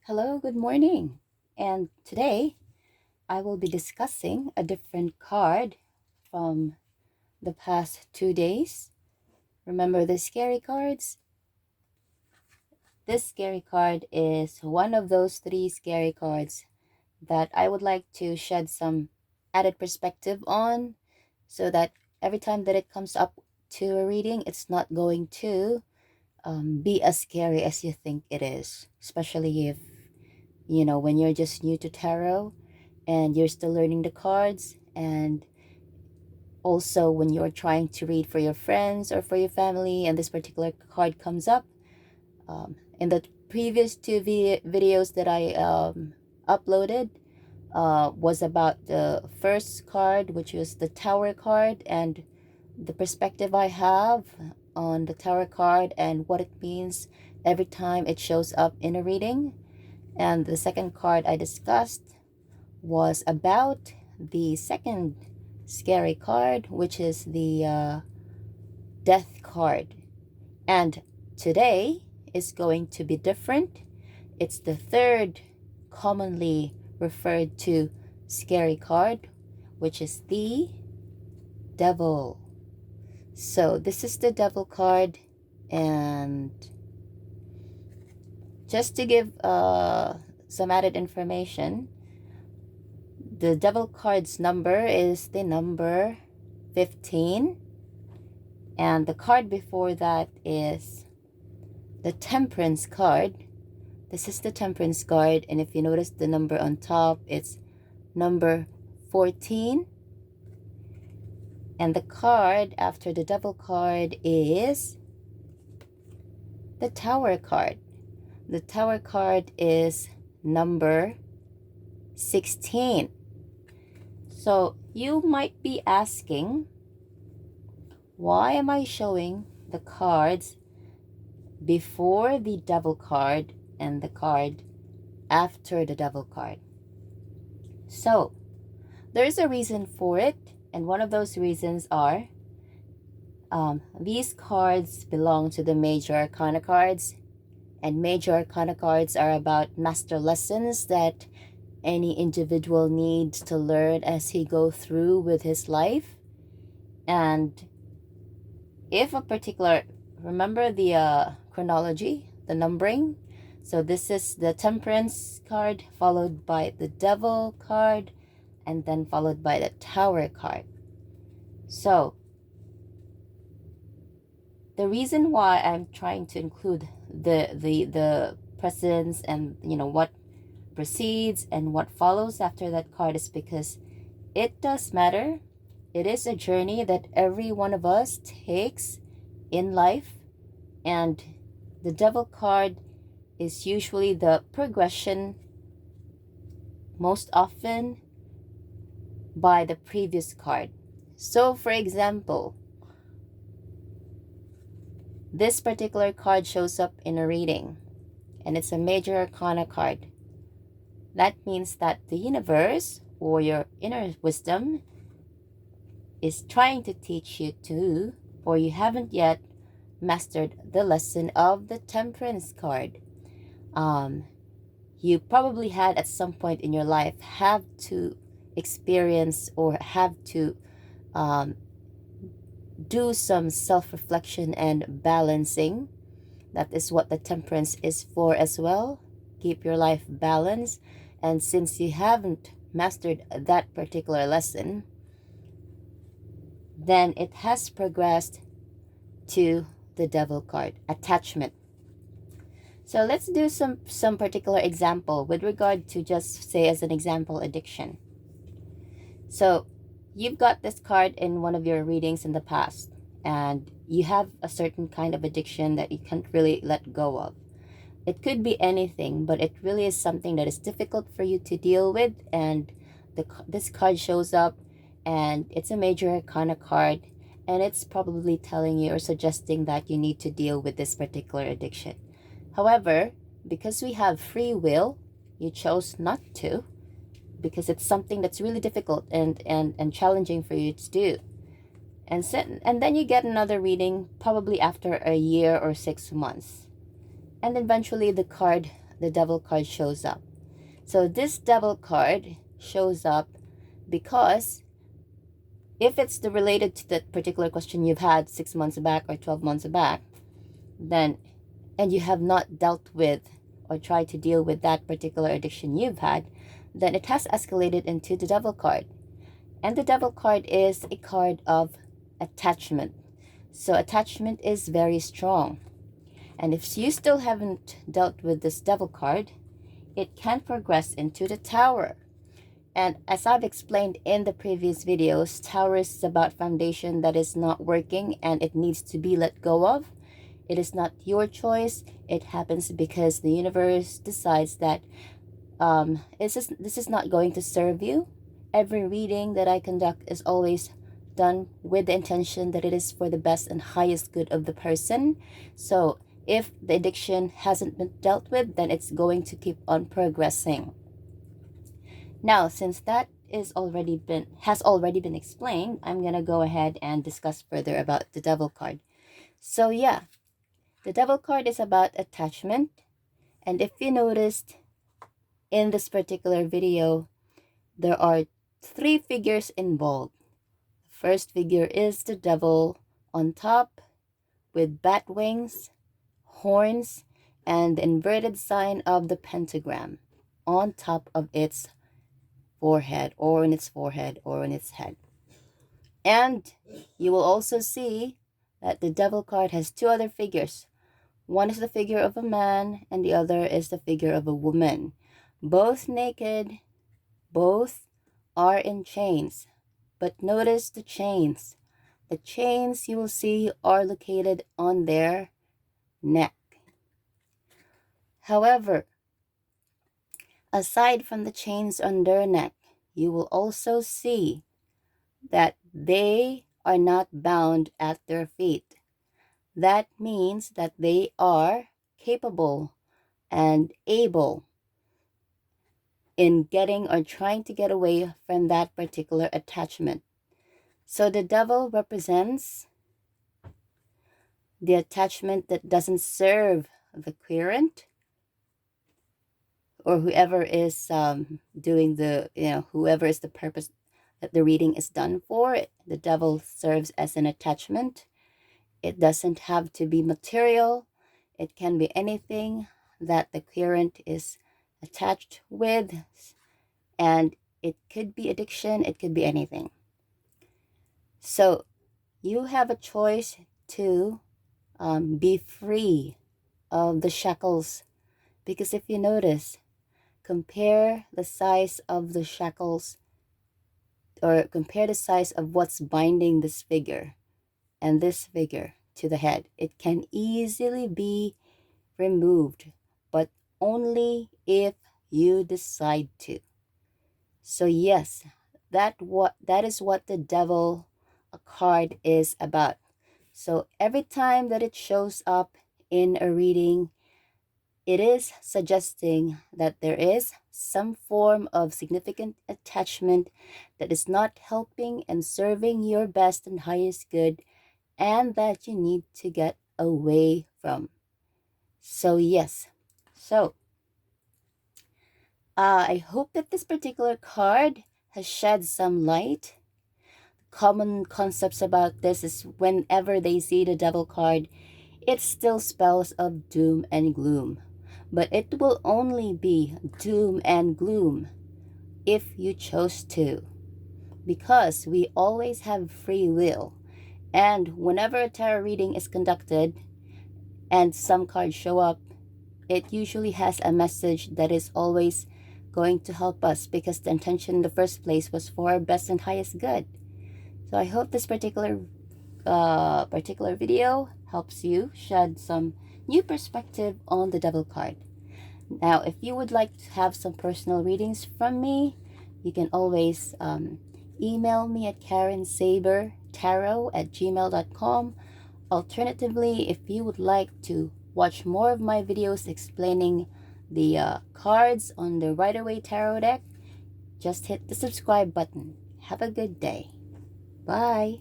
Hello, good morning. And today I will be discussing a different card from the past 2 days. Remember the scary cards? This scary card is one of those three scary cards that I would like to shed some added perspective on so that every time that it comes up to a reading, it's not going to be as scary as you think it is, especially if when you're just new to tarot and you're still learning the cards, and also when you're trying to read for your friends or for your family and this particular card comes up. In the previous two videos that I uploaded was about the first card, which was the Tower card, and the perspective I have on the Tower card and what it means every time it shows up in a reading. And the second card I discussed was about the second scary card, which is the Death card. And today is going to be different. It's the third commonly referred to scary card, which is the Devil. So this is the Devil card, and just to give some added information, the Devil card's number is the number 15, and the card before that is the Temperance card. This is the Temperance card, and if you notice the number on top, it's number 14. And the card after the Devil card is the Tower card. The Tower card is number 16. So you might be asking, why am I showing the cards before the Devil card and the card after the Devil card? So there's a reason for it, and one of those reasons are these cards belong to the Major Arcana cards, and Major Arcana cards are about master lessons that any individual needs to learn as he go through with his life. And if a particular, remember the chronology, the numbering. So this is the Temperance card, followed by the Devil card, and then followed by the Tower card. So the reason why I'm trying to include the presence and what precedes and what follows after that card is because it does matter. It is a journey that every one of us takes in life, and the Devil card is usually the progression, most often by the previous card. So for example, this particular card shows up in a reading, and it's a Major Arcana card. That means that the universe or your inner wisdom is trying to teach you to, or you haven't yet mastered the lesson of the Temperance card. You probably had at some point in your life have to experience or have to do some self-reflection and balancing. That is what the Temperance is for as well. Keep your life balanced. And since you haven't mastered that particular lesson, then it has progressed to the Devil card, attachment. So let's do some particular example with regard to, just say as an example, addiction. So you've got this card in one of your readings in the past, and you have a certain kind of addiction that you can't really let go of. It could be anything, but it really is something that is difficult for you to deal with, and this card shows up, and it's a Major Arcana card, and it's probably telling you or suggesting that you need to deal with this particular addiction. However, because we have free will, you chose not to, because it's something that's really difficult and challenging for you to do. And then you get another reading probably after a year or 6 months. And eventually the card the Devil card shows up. So this Devil card shows up because if it's related to that particular question you've had 6 months back or 12 months back, then, and you have not dealt with or tried to deal with that particular addiction you've had, then it has escalated into the Devil card. And the Devil card is a card of attachment. So attachment is very strong. And if you still haven't dealt with this Devil card, it can progress into the Tower. And as I've explained in the previous videos, Tower is about foundation that is not working and it needs to be let go of. It is not your choice. It happens because the universe decides that this is not going to serve you. Every reading that I conduct is always done with the intention that it is for the best and highest good of the person. So if the addiction hasn't been dealt with, then it's going to keep on progressing. Now, since that has already been explained, I'm gonna go ahead and discuss further about the Devil card. So yeah, the Devil card is about attachment. And if you noticed in this particular video, there are 3 figures involved. The first figure is the Devil on top with bat wings, horns, and the inverted sign of the pentagram on top of its forehead or in its forehead or in its head. And you will also see that the Devil card has 2 other figures. One is the figure of a man and the other is the figure of a woman. Both naked, both are in chains. But notice the chains. The chains you will see are located on their neck. However, aside from the chains on their neck, you will also see that they are not bound at their feet. That means that they are capable and able in getting or trying to get away from that particular attachment. So the Devil represents the attachment that doesn't serve the querent or whoever is doing the, whoever is the purpose that the reading is done for. The Devil serves as an attachment. It doesn't have to be material. It can be anything that the querent is attached with, and it could be addiction, it could be anything. So you have a choice to be free of the shackles, because if you notice, compare the size of the shackles or compare the size of what's binding this figure and this figure to the head. It can easily be removed, but only if you decide to. So yes, that is what the Devil card is about. So every time that it shows up in a reading, it is suggesting that there is some form of significant attachment that is not helping and serving your best and highest good, and that you need to get away from. So yes, so I hope that this particular card has shed some light. Common concepts about this is whenever they see the Devil card, it still spells of doom and gloom. But it will only be doom and gloom if you chose to, because we always have free will. And whenever a tarot reading is conducted and some cards show up, it usually has a message that is always going to help us, because the intention in the first place was for our best and highest good. So I hope this particular video helps you shed some new perspective on the Devil card. Now, if you would like to have some personal readings from me, you can always email me at karensabertarot@gmail.com. Alternatively, if you would like to watch more of my videos explaining the cards on the Rider-WaiteTarotDeck, just hit the subscribe button. Have a good day. Bye.